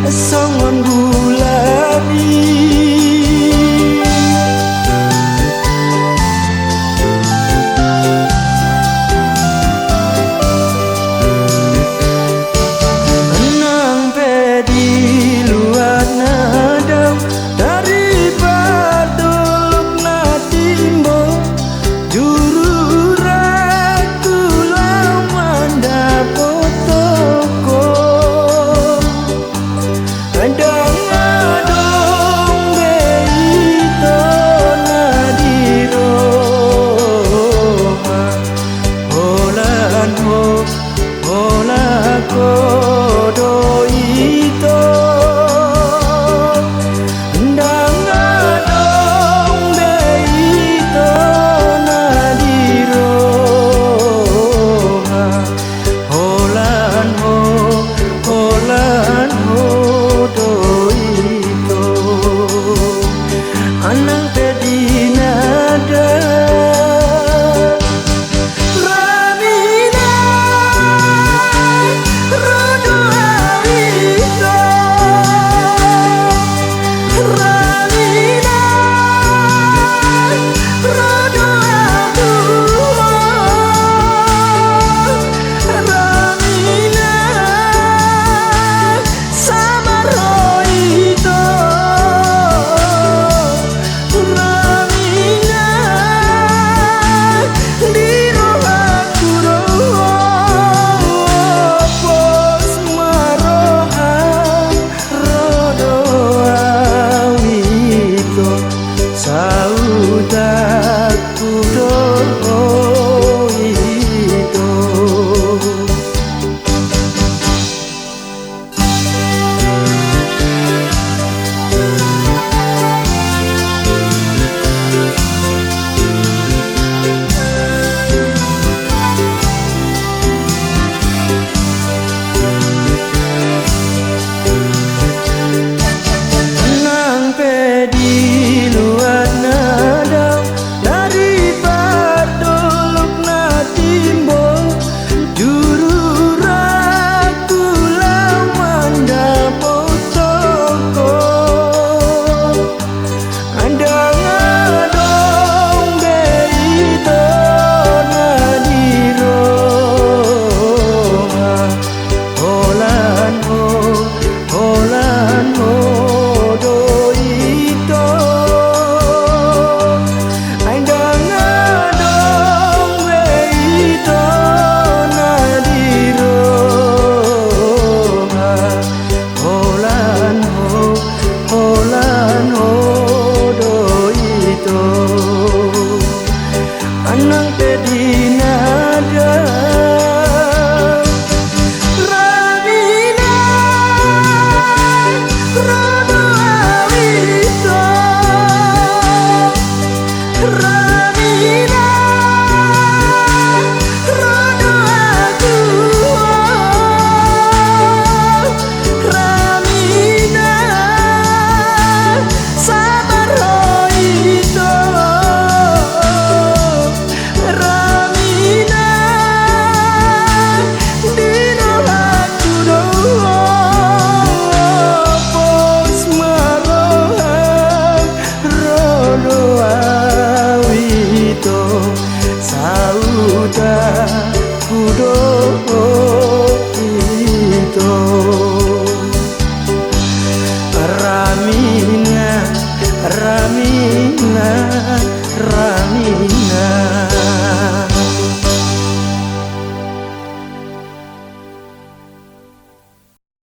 Songon guladi nang pedi luat nadau dari baduluk na timbo juru raku lamanda potoko anang pedi nada ramina rodo awito ramina rodo aku ramina sama roito saudaraku do itu nang pedi luat nadau dari baduluk na timbo juru raku lamanda potoko andang adong beito nadiro holan ho do ito andang adong beito nadiro holan ho do ito anang pedi nada saudaraku do itu ramina ramina ramina